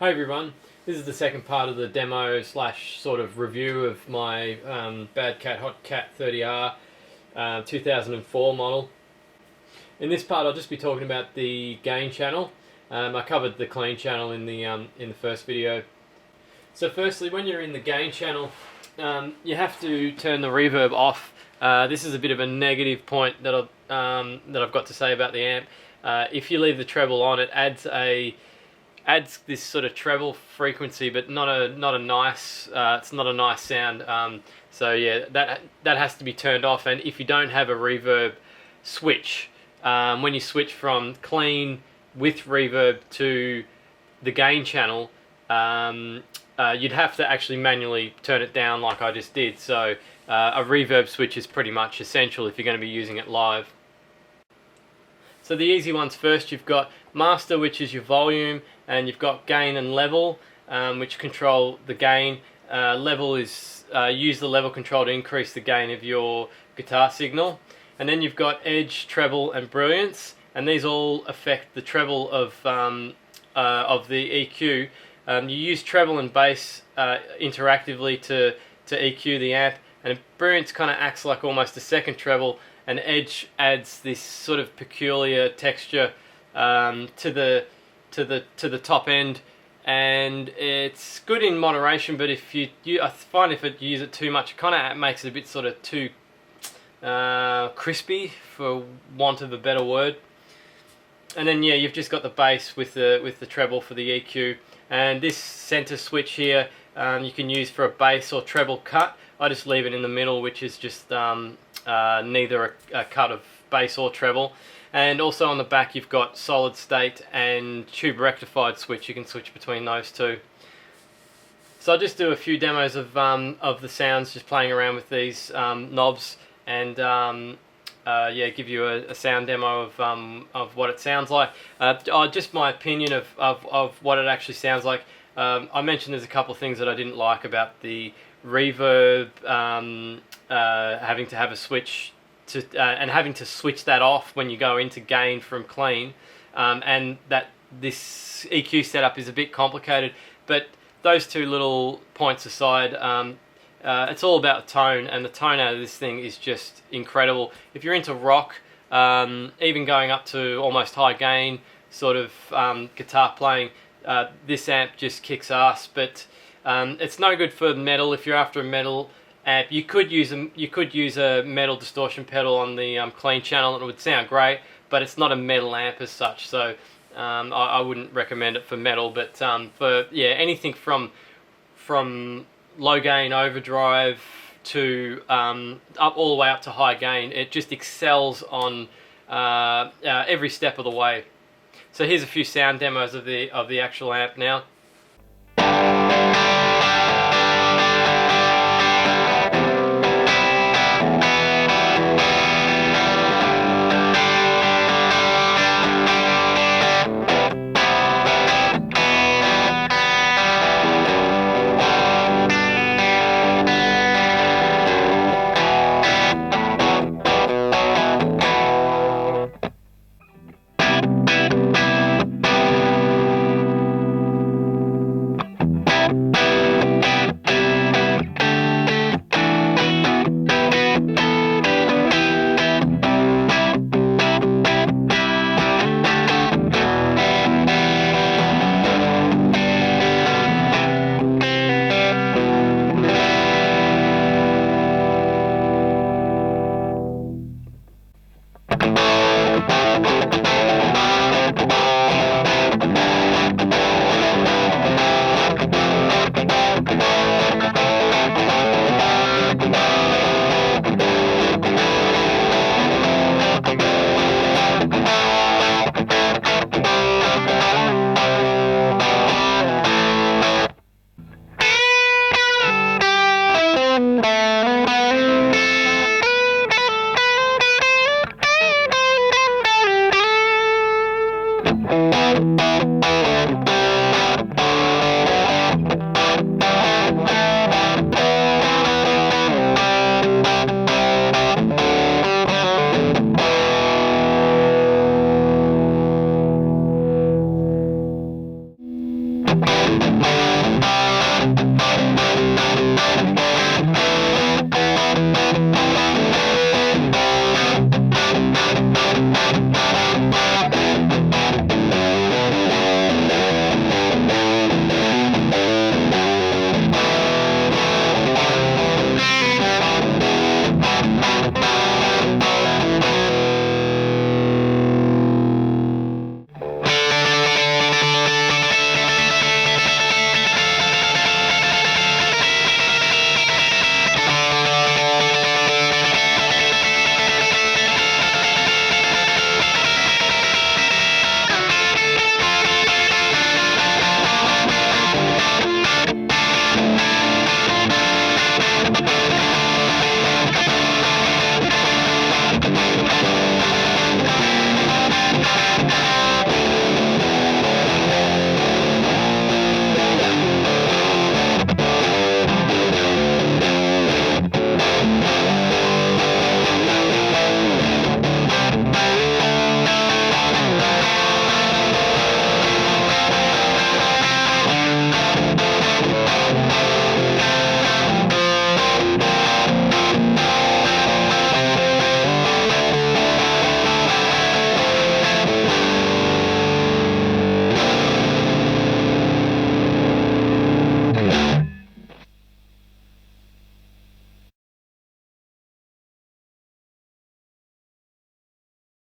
Hi everyone, this is the second part of the demo slash sort of review of my Bad Cat Hot Cat 30R 2004 model. In this part I'll just be talking about the gain channel. I covered the clean channel in the first video. So firstly, when you're in the gain channel, you have to turn the reverb off. This is a bit of a negative point that I've got to say about the amp. If you leave the treble on, it adds this sort of treble frequency, but not a nice. It's not a nice sound. So yeah, that has to be turned off. And if you don't have a reverb switch, when you switch from clean with reverb to the gain channel, you'd have to actually manually turn it down like I just did. So a reverb switch is pretty much essential if you're going to be using it live. So the easy ones first, you've got master, which is your volume, and you've got gain and level, which control the gain. Level is use the level control to increase the gain of your guitar signal. And then you've got edge, treble, and brilliance, and these all affect the treble of the EQ. You use treble and bass interactively to EQ the amp, and brilliance kind of acts like almost a second treble, and edge adds this sort of peculiar texture to the top end, and it's good in moderation. But if I find if you use it too much, it kind of makes it a bit sort of too crispy, for want of a better word. And then yeah, you've just got the bass with the treble for the EQ, and this center switch here you can use for a bass or treble cut. I just leave it in the middle, which is just neither a cut of bass or treble. And also on the back you've got solid state and tube rectified switch. You can switch between those two. So I'll just do a few demos of the sounds, just playing around with these knobs, and yeah, give you a sound demo of what it sounds like. Just my opinion of what it actually sounds like. I mentioned there's a couple of things that I didn't like about the reverb, having to have a switch and having to switch that off when you go into gain from clean, and that this EQ setup is a bit complicated. But those two little points aside, it's all about tone, and the tone out of this thing is just incredible. If you're into rock, even going up to almost high gain sort of guitar playing, this amp just kicks ass. But it's no good for metal. If you're after a metal amp, you could use a metal distortion pedal on the clean channel, and it would sound great, but it's not a metal amp as such. So I wouldn't recommend it for metal. But for yeah, anything from low gain overdrive to up all the way up to high gain, it just excels on every step of the way. So here's a few sound demos of the actual amp now.